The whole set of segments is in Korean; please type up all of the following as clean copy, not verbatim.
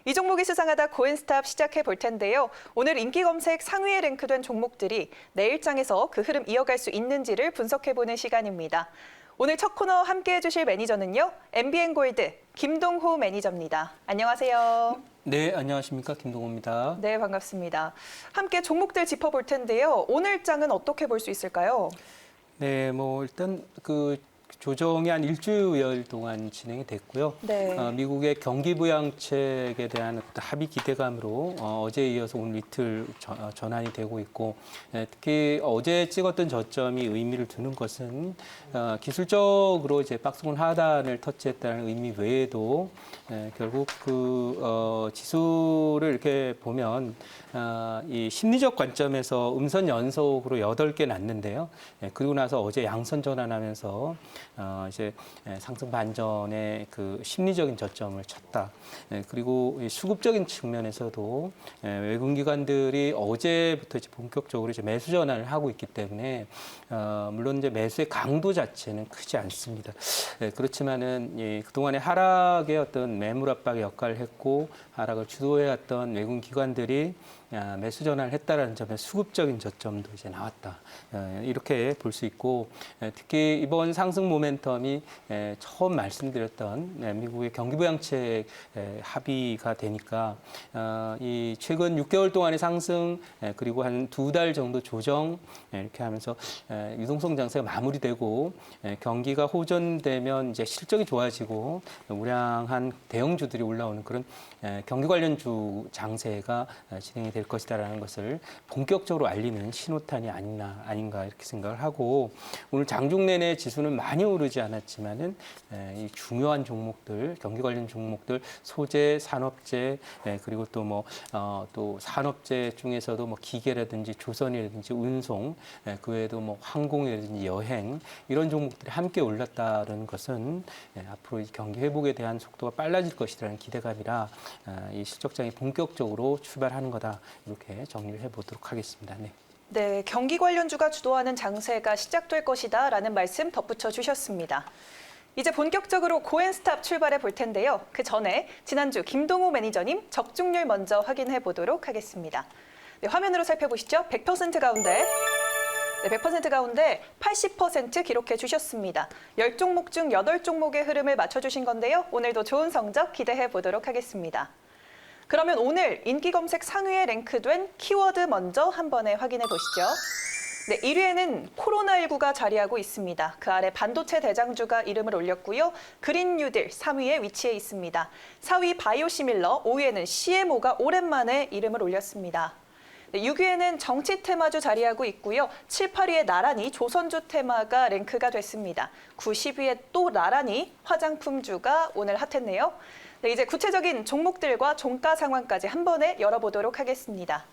이 종목이 수상하다 고앤스탑 시작해 볼 텐데요. 오늘 인기 검색 상위에 랭크된 종목들이 내일장에서 그 흐름 이어갈 수 있는지를 분석해보는 시간입니다. 오늘 첫 코너 함께해 주실 매니저는요. MBN골드 김동호 매니저입니다. 안녕하세요. 네, 안녕하십니까. 김동호입니다. 네, 반갑습니다. 함께 종목들 짚어볼 텐데요. 오늘 장은 어떻게 볼 수 있을까요? 네, 일단 조정이 한 일주일 동안 진행이 됐고요. 네. 미국의 경기 부양책에 대한 어떤 합의 기대감으로 어제에 이어서 오늘 이틀 전환이 되고 있고, 특히 어제 찍었던 저점이 의미를 두는 것은 기술적으로 이제 박스권 하단을 터치했다는 의미 외에도 결국 지수를 이렇게 보면 이 심리적 관점에서 음선 연속으로 8개 났는데요. 그리고 나서 어제 양선 전환하면서 이제 상승 반전의 그 심리적인 저점을 쳤다. 그리고 수급적인 측면에서도 외국 기관들이 어제부터 이제 본격적으로 이제 매수 전환을 하고 있기 때문에 물론 이제 매수의 강도 자체는 크지 않습니다. 그렇지만은 그동안의 하락의 어떤 매물 압박의 역할을 했고 하락을 주도해왔던 외국 기관들이 매수 전환을 했다라는 점에 수급적인 저점도 이제 나왔다. 이렇게 볼 수 있고, 특히 이번 상승 모멘텀이 처음 말씀드렸던 미국의 경기 부양책 합의가 되니까 이 최근 6개월 동안의 상승 그리고 한 2달 정도 조정 이렇게 하면서 유동성 장세가 마무리되고 경기가 호전되면 이제 실적이 좋아지고 우량한 대형주들이 올라오는 그런 경기 관련주 장세가 진행이 될 것이다라는 것을 본격적으로 알리는 신호탄이 아닌가 이렇게 생각을 하고, 오늘 장중 내내 지수는 많이 오르지 않았지만은 이 중요한 종목들, 경기 관련 종목들, 소재, 산업재, 그리고 또 산업재 중에서도 기계라든지 조선이라든지 운송, 그 외에도 항공이라든지 여행 이런 종목들이 함께 올랐다는 것은 앞으로 이 경기 회복에 대한 속도가 빨라질 것이라는 기대감이라 이 실적장이 본격적으로 출발하는 거다. 이렇게 정리를 해보도록 하겠습니다. 네. 네, 경기 관련주가 주도하는 장세가 시작될 것이다라는 말씀 덧붙여 주셨습니다. 이제 본격적으로 고앤스탑 출발해 볼 텐데요. 그 전에 지난주 김동호 매니저님 적중률 먼저 확인해 보도록 하겠습니다. 네, 화면으로 살펴보시죠. 100% 가운데. 네, 100% 가운데 80% 기록해 주셨습니다. 10종목 중 8종목의 흐름을 맞춰주신 건데요. 오늘도 좋은 성적 기대해 보도록 하겠습니다. 그러면 오늘 인기 검색 상위에 랭크된 키워드 먼저 한 번에 확인해 보시죠. 네, 1위에는 코로나19가 자리하고 있습니다. 그 아래 반도체 대장주가 이름을 올렸고요. 그린 뉴딜 3위에 위치해 있습니다. 4위 바이오시밀러, 5위에는 CMO가 오랜만에 이름을 올렸습니다. 네, 6위에는 정치 테마주 자리하고 있고요. 7, 8위에 나란히 조선주 테마가 랭크가 됐습니다. 9, 10위에 또 나란히 화장품주가 오늘 핫했네요. 네, 이제 구체적인 종목들과 종가 상황까지 한 번에 열어보도록 하겠습니다.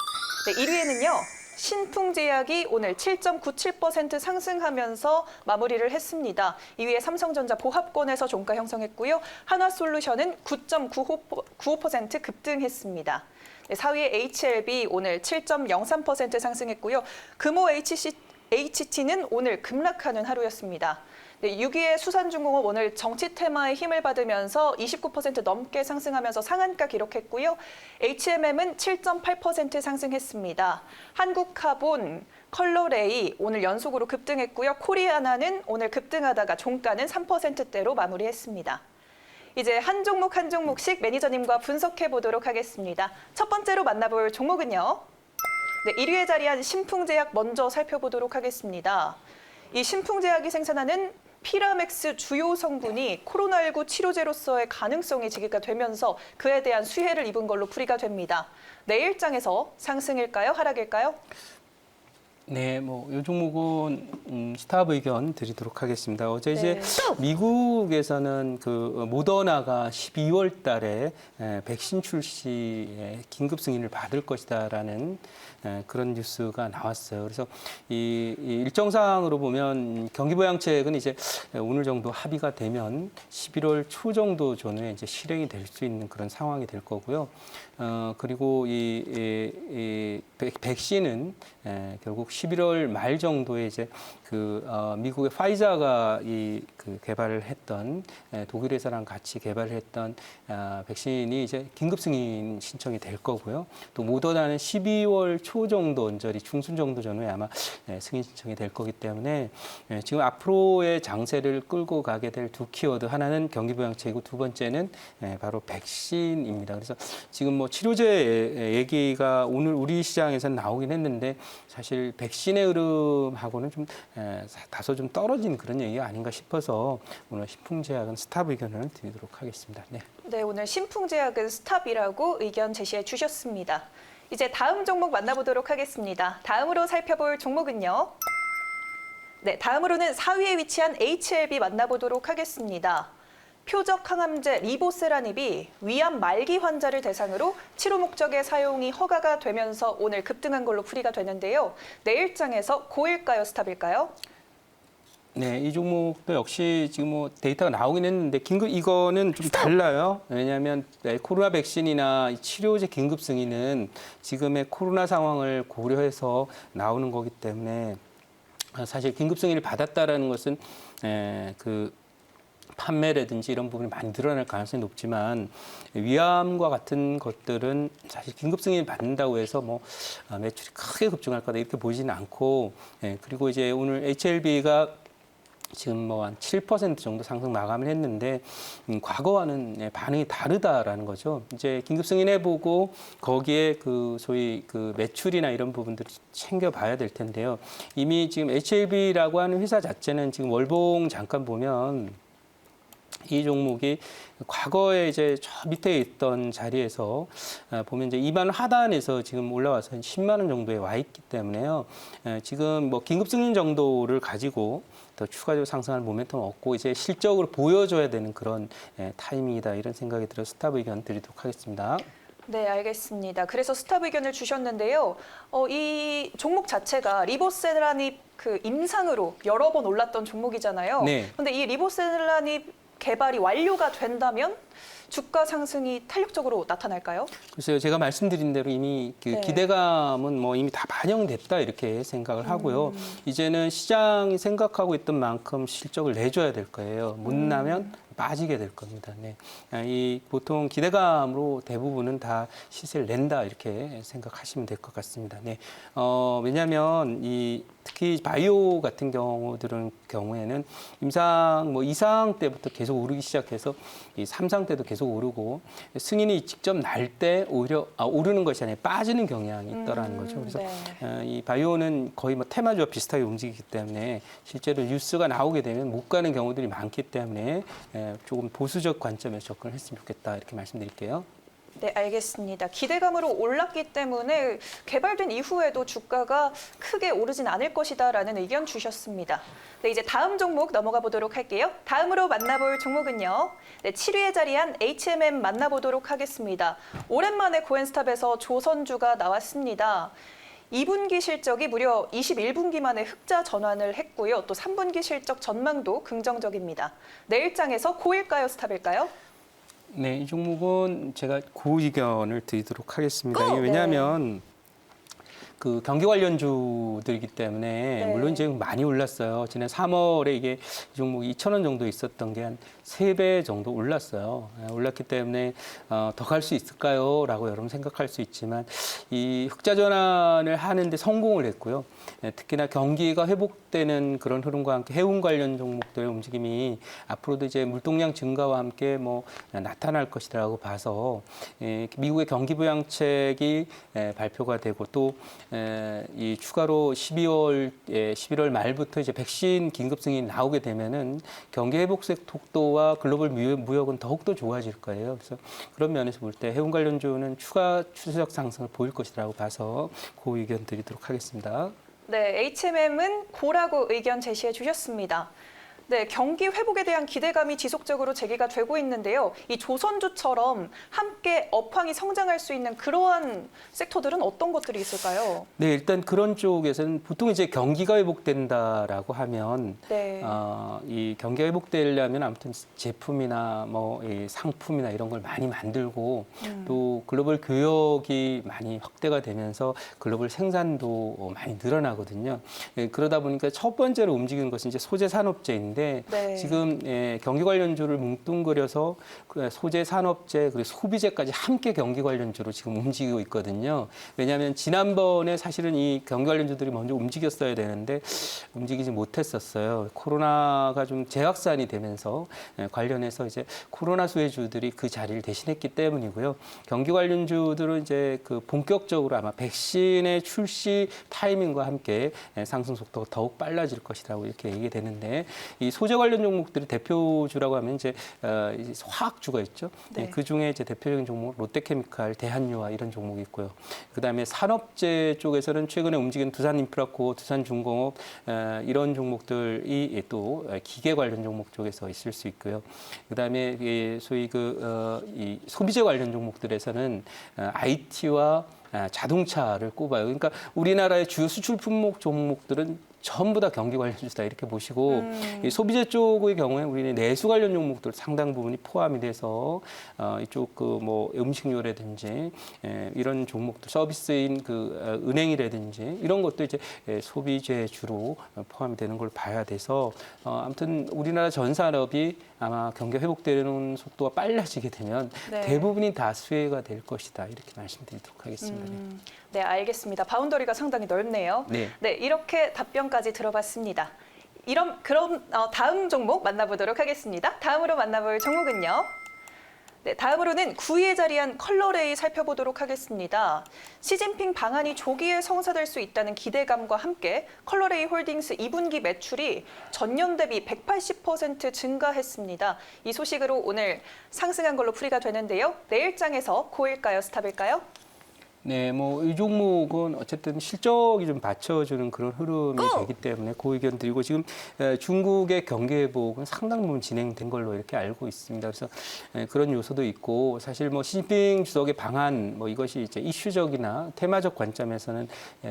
네, 1위에는요. 신풍제약이 오늘 7.97% 상승하면서 마무리를 했습니다. 2위에 삼성전자 보합권에서 종가 형성했고요. 한화솔루션은 9.95% 급등했습니다. 네, 4위에 HLB 오늘 7.03% 상승했고요. 금호 HT는 오늘 급락하는 하루였습니다. 네, 6위의 수산중공업 오늘 정치 테마의 힘을 받으면서 29% 넘게 상승하면서 상한가 기록했고요. HMM은 7.8% 상승했습니다. 한국카본, 컬러레이 오늘 연속으로 급등했고요. 코리아나는 오늘 급등하다가 종가는 3%대로 마무리했습니다. 이제 한 종목 한 종목씩 매니저님과 분석해 보도록 하겠습니다. 첫 번째로 만나볼 종목은요. 네, 1위에 자리한 신풍제약 먼저 살펴보도록 하겠습니다. 이 신풍제약이 생산하는 피라맥스 주요 성분이 코로나19 치료제로서의 가능성이 제기가 되면서 그에 대한 수혜를 입은 걸로 풀이가 됩니다. 내일장에서 상승일까요? 하락일까요? 네, 이 종목은 스탑 의견 드리도록 하겠습니다. 어제 네. 이제 미국에서는 그 모더나가 12월 달에 백신 출시에 긴급 승인을 받을 것이다라는 그런 뉴스가 나왔어요. 그래서 이 일정상으로 보면 경기부양책은 이제 오늘 정도 합의가 되면 11월 초 정도 전후에 이제 실행이 될 수 있는 그런 상황이 될 거고요. 그리고 이 백신은 결국 11월 말 정도에 이제 미국의 파이자가 그 개발을 했던 독일 회사랑 같이 개발을 했던 백신이 이제 긴급 승인 신청이 될 거고요. 또 모더나는 12월 초 정도 언저리 중순 정도 전후에 아마 승인 신청이 될 거기 때문에 지금 앞으로의 장세를 끌고 가게 될 두 키워드, 하나는 경기부양책이고 두 번째는 바로 백신입니다. 그래서 지금 뭐 치료제 얘기가 오늘 우리 시장에서 나오긴 했는데 사실 백신의 흐름하고는 좀 다소 좀 떨어진 그런 얘기가 아닌가 싶어서 오늘 신풍제약은 스탑 의견을 드리도록 하겠습니다. 네. 네, 오늘 신풍제약은 스탑이라고 의견 제시해 주셨습니다. 이제 다음 종목 만나보도록 하겠습니다. 다음으로 살펴볼 종목은요. 네, 다음으로는 4위에 위치한 HLB 만나보도록 하겠습니다. 표적 항암제 리보세라닙이 위암 말기 환자를 대상으로 치료 목적의 사용이 허가가 되면서 오늘 급등한 걸로 풀이가 되는데요. 내일장에서 고일까요, 스탑일까요? 네, 이 종목도 역시 지금 뭐 데이터가 나오긴 했는데 이거는 좀 달라요. 왜냐하면 코로나 백신이나 치료제 긴급 승인은 지금의 코로나 상황을 고려해서 나오는 거기 때문에 사실 긴급 승인을 받았다라는 것은 그 판매라든지 이런 부분이 많이 늘어날 가능성이 높지만 위암과 같은 것들은 사실 긴급 승인을 받는다고 해서 뭐 매출이 크게 급증할 거다 이렇게 보이지는 않고, 그리고 이제 오늘 HLB가 지금 뭐 한 7% 정도 상승 마감을 했는데 과거와는 반응이 다르다라는 거죠. 이제 긴급 승인해보고 거기에 그 소위 그 매출이나 이런 부분들을 챙겨봐야 될 텐데요. 이미 지금 HLB라고 하는 회사 자체는 지금 월봉 잠깐 보면 이 종목이 과거에 이제 저 밑에 있던 자리에서 보면 이제 2만 원 하단에서 지금 올라와서 한 10만 원 정도에 와 있기 때문에요. 지금 뭐 긴급 승인 정도를 가지고 더 추가적으로 상승할 모멘텀 없고 이제 실적으로 보여줘야 되는 그런 타이밍이다 이런 생각이 들어서 스탑 의견 드리도록 하겠습니다. 네, 알겠습니다. 그래서 스탑 의견을 주셨는데요. 이 종목 자체가 리보세라닙 그 임상으로 여러 번 올랐던 종목이잖아요. 네. 그런데 이 리보세라닙 개발이 완료가 된다면 주가 상승이 탄력적으로 나타날까요? 글쎄요, 제가 말씀드린 대로 이미 그 네. 기대감은 뭐 이미 다 반영됐다 이렇게 생각을 하고요. 이제는 시장이 생각하고 있던 만큼 실적을 내줘야 될 거예요. 못 나면 빠지게 될 겁니다. 네. 이 보통 기대감으로 대부분은 다 시세를 낸다 이렇게 생각하시면 될 것 같습니다. 네. 왜냐하면 특히 바이오 같은 경우에는 임상 뭐 2상 때부터 계속 오르기 시작해서 이 3상 때도 계속 오르고 승인이 직접 날 때 오히려 오르는 것이 아니라 빠지는 경향이 있더라는 거죠. 그래서 네. 이 바이오는 거의 뭐 테마주와 비슷하게 움직이기 때문에 실제로 뉴스가 나오게 되면 못 가는 경우들이 많기 때문에 조금 보수적 관점에서 접근을 했으면 좋겠다 이렇게 말씀드릴게요. 네, 알겠습니다. 기대감으로 올랐기 때문에 개발된 이후에도 주가가 크게 오르진 않을 것이다라는 의견 주셨습니다. 네, 이제 다음 종목 넘어가 보도록 할게요. 다음으로 만나볼 종목은요. 네, 7위에 자리한 HMM 만나보도록 하겠습니다. 오랜만에 고엔스탑에서 조선주가 나왔습니다. 2분기 실적이 무려 21분기 만에 흑자 전환을 했고요. 또 3분기 실적 전망도 긍정적입니다. 내일장에서 고일까요, 스탑일까요? 네, 이 종목은 제가 고의견을 드리도록 하겠습니다. 이게 네. 왜냐하면 그 경기 관련주들이기 때문에 네. 물론 지금 많이 올랐어요. 지난 3월에 이게 이 종목이 2,000원 정도 있었던 게 한 3배 정도 올랐어요. 올랐기 때문에 더 갈 수 있을까요? 라고 여러분 생각할 수 있지만 이 흑자 전환을 하는데 성공을 했고요. 특히나 경기가 회복되는 그런 흐름과 함께 해운 관련 종목들의 움직임이 앞으로도 이제 물동량 증가와 함께 뭐 나타날 것이라고 봐서 미국의 경기 부양책이 발표가 되고 또 이 추가로 11월 말부터 이제 백신 긴급 승인이 나오게 되면은 경기 회복세 속도와 글로벌 무역은 더욱더 좋아질 거예요. 그래서 그런 면에서 볼 때 해운 관련주는 추가 추세적 상승을 보일 것이라고 봐서 그 의견 드리도록 하겠습니다. 네, HMM은 고라고 의견 제시해 주셨습니다. 네, 경기 회복에 대한 기대감이 지속적으로 제기가 되고 있는데요. 이 조선주처럼 함께 업황이 성장할 수 있는 그러한 섹터들은 어떤 것들이 있을까요? 네, 일단 그런 쪽에서는 보통 이제 경기가 회복된다라고 하면 네. 이 경기가 회복되려면 아무튼 제품이나 뭐 이 상품이나 이런 걸 많이 만들고 또 글로벌 교역이 많이 확대가 되면서 글로벌 생산도 많이 늘어나거든요. 예, 그러다 보니까 첫 번째로 움직이는 것은 이제 소재 산업재인데 네. 지금 경기 관련주를 뭉뚱그려서 그 소재 산업재 그리고 소비재까지 함께 경기 관련주로 지금 움직이고 있거든요. 왜냐하면 지난번에 사실은 이 경기 관련주들이 먼저 움직였어야 되는데 움직이지 못했었어요. 코로나가 좀 재확산이 되면서 관련해서 이제 코로나 수혜주들이 그 자리를 대신했기 때문이고요. 경기 관련주들은 이제 그 본격적으로 아마 백신의 출시 타이밍과 함께 상승 속도가 더욱 빨라질 것이라고 이렇게 얘기되는데 이 소재 관련 종목들이 대표주라고 하면 이제 화학주가 있죠. 네. 그 중에 이제 대표적인 종목 롯데케미칼, 대한유화 이런 종목이 있고요. 그다음에 산업재 쪽에서는 최근에 움직인 두산인프라코, 두산중공업 이런 종목들이 또 기계 관련 종목 쪽에서 있을 수 있고요. 그다음에 소위 이 소비재 관련 종목들에서는 IT와 자동차를 꼽아요. 그러니까 우리나라의 주요 수출 품목 종목들은 전부 다 경기 관련주다 이렇게 보시고 이 소비재 쪽의 경우에 우리는 내수 관련 종목들 상당 부분이 포함이 돼서 이쪽 그 뭐 음식료라든지 이런 종목들 서비스인 그 은행이라든지 이런 것도 이제 소비재 주로 포함이 되는 걸 봐야 돼서 아무튼 우리나라 전 산업이 아마 경기 회복되는 속도가 빨라지게 되면 네. 대부분이 다 수혜가 될 것이다 이렇게 말씀드리도록 하겠습니다. 네, 알겠습니다. 바운더리가 상당히 넓네요. 네. 네, 이렇게 답변까지 들어봤습니다. 그럼 다음 종목 만나보도록 하겠습니다. 다음으로 만나볼 종목은요. 네, 다음으로는 9위에 자리한 컬러레이 살펴보도록 하겠습니다. 시진핑 방한이 조기에 성사될 수 있다는 기대감과 함께 컬러레이 홀딩스 2분기 매출이 전년 대비 180% 증가했습니다. 이 소식으로 오늘 상승한 걸로 풀이가 되는데요. 내일장에서 고일까요, 스탑일까요? 네, 뭐 이 종목은 어쨌든 실적이 좀 받쳐주는 그런 흐름이 되기 때문에 그 의견 드리고 지금 중국의 경기 회복은 상당 부분 진행된 걸로 이렇게 알고 있습니다. 그래서 그런 요소도 있고 사실 뭐 시진핑 주석의 방한 뭐 이것이 이제 이슈적이나 테마적 관점에서는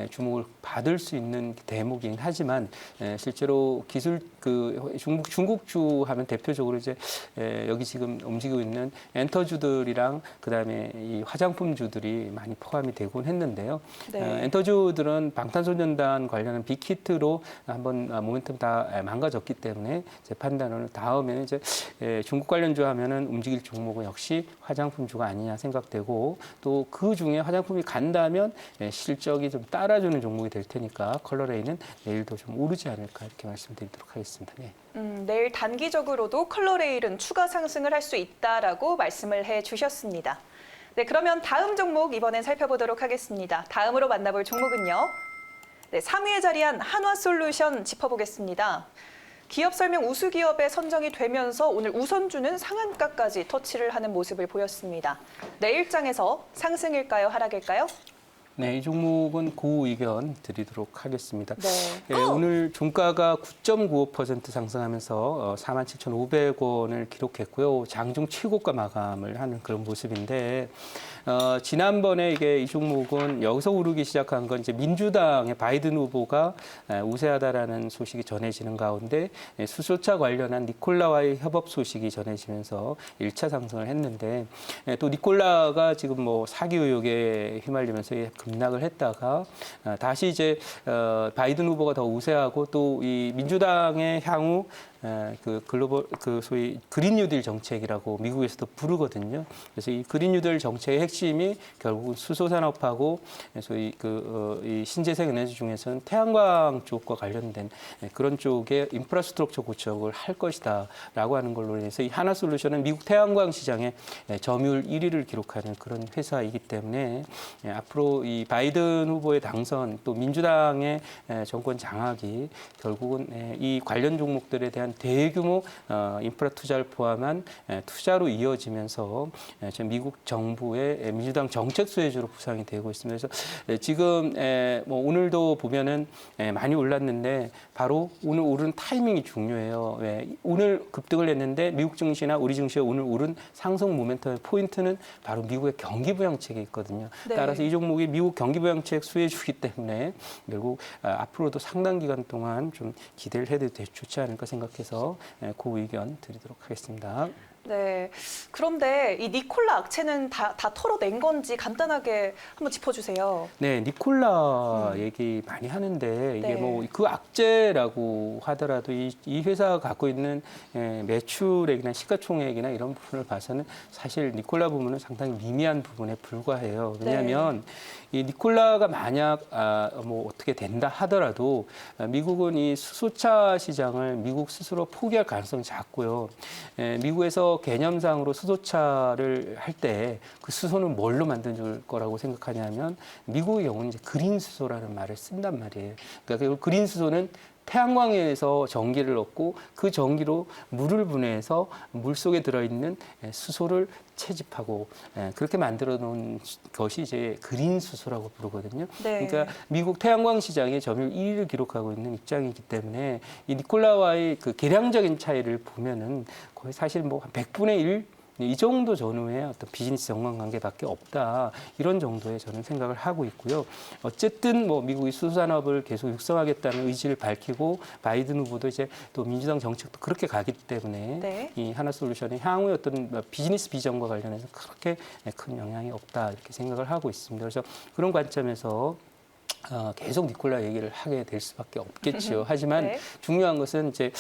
주목을 받을 수 있는 대목이긴 하지만 실제로 기술 그 중국주 하면 대표적으로 이제 여기 지금 움직이고 있는 엔터주들이랑 그다음에 이 화장품주들이 많이 포함이 되곤 했는데요. 네. 엔터주들은 방탄소년단 관련한 빅히트로 한번 모멘텀 다 망가졌기 때문에 제 판단은 다음에는 이제 중국 관련주 하면은 움직일 종목은 역시 화장품주가 아니냐 생각되고 또 그 중에 화장품이 간다면 실적이 좀 따라주는 종목이 될 테니까 컬러레이는 내일도 좀 오르지 않을까 이렇게 말씀드리도록 하겠습니다. 네. 내일 단기적으로도 컬러레일은 추가 상승을 할 수 있다라고 말씀을 해주셨습니다. 네, 그러면 다음 종목 이번엔 살펴보도록 하겠습니다. 다음으로 만나볼 종목은요. 네, 3위에 자리한 한화솔루션 짚어보겠습니다. 기업 설명 우수 기업에 선정이 되면서 오늘 우선주는 상한가까지 터치를 하는 모습을 보였습니다. 내일장에서 상승일까요, 하락일까요? 네, 이 종목은 고 의견 드리도록 하겠습니다. 네. 오늘 종가가 9.95% 상승하면서 47,500원을 기록했고요. 장중 최고가 마감을 하는 그런 모습인데 지난번에 이 종목은 여기서 오르기 시작한 건 이제 민주당의 바이든 후보가 우세하다라는 소식이 전해지는 가운데 수소차 관련한 니콜라와의 협업 소식이 전해지면서 1차 상승을 했는데 또 니콜라가 지금 뭐 사기 의혹에 휘말리면서 급락을 했다가 다시 이제 바이든 후보가 더 우세하고 또 이 민주당의 향후 그 글로벌 그 소위 그린 뉴딜 정책이라고 미국에서도 부르거든요. 그래서 이 그린 뉴딜 정책의 핵심이 결국은 수소 산업하고 소위 이 신재생 에너지 중에서는 태양광 쪽과 관련된 그런 쪽의 인프라스트럭처 구축을 할 것이다라고 하는 걸로 인해서 이 하나솔루션은 미국 태양광 시장의 점유율 1위를 기록하는 그런 회사이기 때문에 앞으로 이 바이든 후보의 당선 또 민주당의 정권 장악이 결국은 이 관련 종목들에 대한 대한 대규모 인프라 투자를 포함한 투자로 이어지면서 지금 미국 정부의 민주당 정책 수혜주로 부상이 되고 있습니다. 그래서 지금 뭐 오늘도 보면은 많이 올랐는데 바로 오늘 오른 타이밍이 중요해요. 왜? 오늘 급등을 했는데 미국 증시나 우리 증시가 오늘 오른 상승 모멘텀의 포인트는 바로 미국의 경기 부양책이 있거든요. 네. 따라서 이 종목이 미국 경기 부양책 수혜주기 때문에 결국 앞으로도 상당 기간 동안 좀 기대를 해도 좋지 않을까 생각해서 그 의견 드리도록 하겠습니다. 네. 그런데 이 니콜라 악체는 다 털어낸 건지 간단하게 한번 짚어주세요. 네, 니콜라 얘기 많이 하는데 이게 네. 뭐 그 악재라고 하더라도 이 회사가 갖고 있는 매출액이나 시가총액이나 이런 부분을 봐서는 사실 니콜라 부분은 상당히 미미한 부분에 불과해요. 왜냐하면 이 니콜라가 만약 뭐 어떻게 된다 하더라도 미국은 이 수소차 시장을 미국 스스로 포기할 가능성이 작고요. 미국에서 개념상으로 수소차를 할 때 그 수소는 뭘로 만들 거라고 생각하냐면 미국의 경우는 이제 그린 수소라는 말을 쓴단 말이에요. 그러니까 그린 수소는 태양광에서 전기를 얻고 그 전기로 물을 분해해서 물 속에 들어있는 수소를 채집하고 그렇게 만들어 놓은 것이 이제 그린 수소라고 부르거든요. 네. 그러니까 미국 태양광 시장의 점유율 1위를 기록하고 있는 입장이기 때문에 이 니콜라와의 그 계량적인 차이를 보면은 거의 사실 뭐 한 100분의 1 이 정도 전후의 어떤 비즈니스 연관관계밖에 없다. 이런 정도의 저는 생각을 하고 있고요. 어쨌든 뭐 미국이 수산업을 계속 육성하겠다는 의지를 밝히고 바이든 후보도 이제 또 민주당 정책도 그렇게 가기 때문에 네. 이 하나솔루션의 향후의 어떤 비즈니스 비전과 관련해서 그렇게 큰 영향이 없다. 이렇게 생각을 하고 있습니다. 그래서 그런 관점에서 계속 니콜라 얘기를 하게 될 수밖에 없겠죠. 하지만 네. 중요한 것은 이제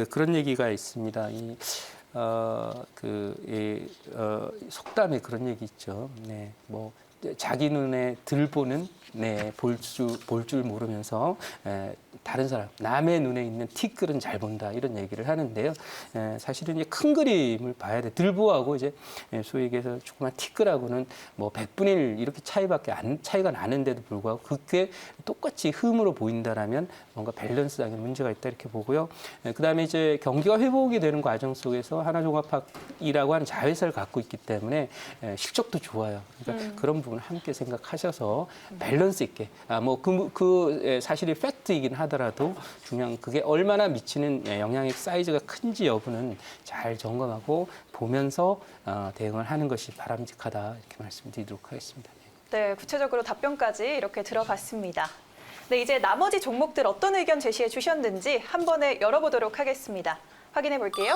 그런 얘기가 있습니다. 속담에 그런 얘기 있죠. 네, 뭐 자기 눈에 들 보는 볼 줄 모르면서 다른 사람, 남의 눈에 있는 티끌은 잘 본다 이런 얘기를 하는데요. 사실은 이제 큰 그림을 봐야 돼. 들보하고 이제 소위 얘기해서 조그만 티끌하고는 뭐 100분의 1 이렇게 차이가 나는데도 불구하고 그게 똑같이 흠으로 보인다라면 뭔가 밸런스상의 문제가 있다 이렇게 보고요. 그다음에 이제 경기가 회복이 되는 과정 속에서 하나종합학이라고 하는 자회사를 갖고 있기 때문에 실적도 좋아요. 그러니까 그런 부분을 함께 생각하셔서 밸런스 있게 사실이 팩트이긴 하더라도 중요한 그게 얼마나 미치는 영향의 사이즈가 큰지 여부는 잘 점검하고 보면서 대응을 하는 것이 바람직하다 이렇게 말씀드리도록 하겠습니다. 네, 구체적으로 답변까지 이렇게 들어봤습니다. 네, 이제 나머지 종목들 어떤 의견 제시해 주셨는지 한 번에 열어보도록 하겠습니다. 확인해 볼게요.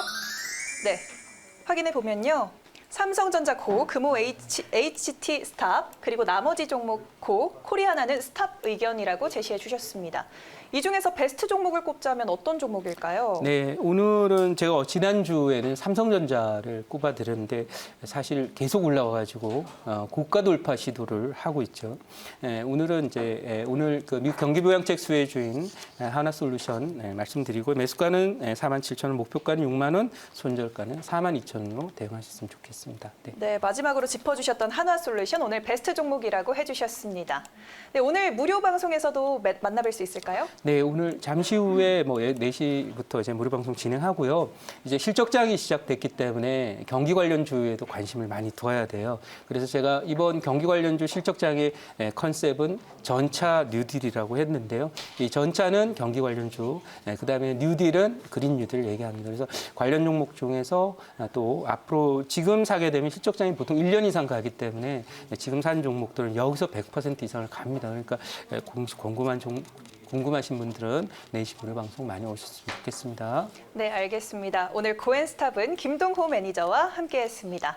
네, 확인해 보면요. 삼성전자 고, 금호 HT 스탑, 그리고 나머지 종목 고, 코리아나는 스탑 의견이라고 제시해 주셨습니다. 이 중에서 베스트 종목을 꼽자면 어떤 종목일까요? 네, 오늘은 제가 지난주에는 삼성전자를 꼽아드렸는데 사실 계속 올라와가지고 고가 돌파 시도를 하고 있죠. 오늘은 이제 오늘 그 미국 경기부양책 수혜주인 하나솔루션 말씀드리고 매수가는 47,000원, 목표가는 6만 원, 손절가는 42,000원으로 대응하셨으면 좋겠습니다. 네. 네, 마지막으로 짚어주셨던 한화솔루션 오늘 베스트 종목이라고 해주셨습니다. 네, 오늘 무료 방송에서도 만나뵐 수 있을까요? 네, 오늘 잠시 후에 뭐 4시부터 이제 무료 방송 진행하고요. 이제 실적장이 시작됐기 때문에 경기 관련주에도 관심을 많이 둬야 돼요. 그래서 제가 이번 경기 관련주 실적장의 컨셉은 전차 뉴딜이라고 했는데요. 이 전차는 경기 관련주, 그다음에 뉴딜은 그린 뉴딜 얘기합니다. 그래서 관련 종목 중에서 또 앞으로 지금 사게 되면 실적장이 보통 1년 이상 가기 때문에 지금 산 종목들은 여기서 100% 이상을 갑니다. 그러니까 궁금하신 분들은 4시 무료 방송 많이 오셨으면 좋겠습니다. 네, 알겠습니다. 오늘 고엔스탑은 김동호 매니저와 함께했습니다.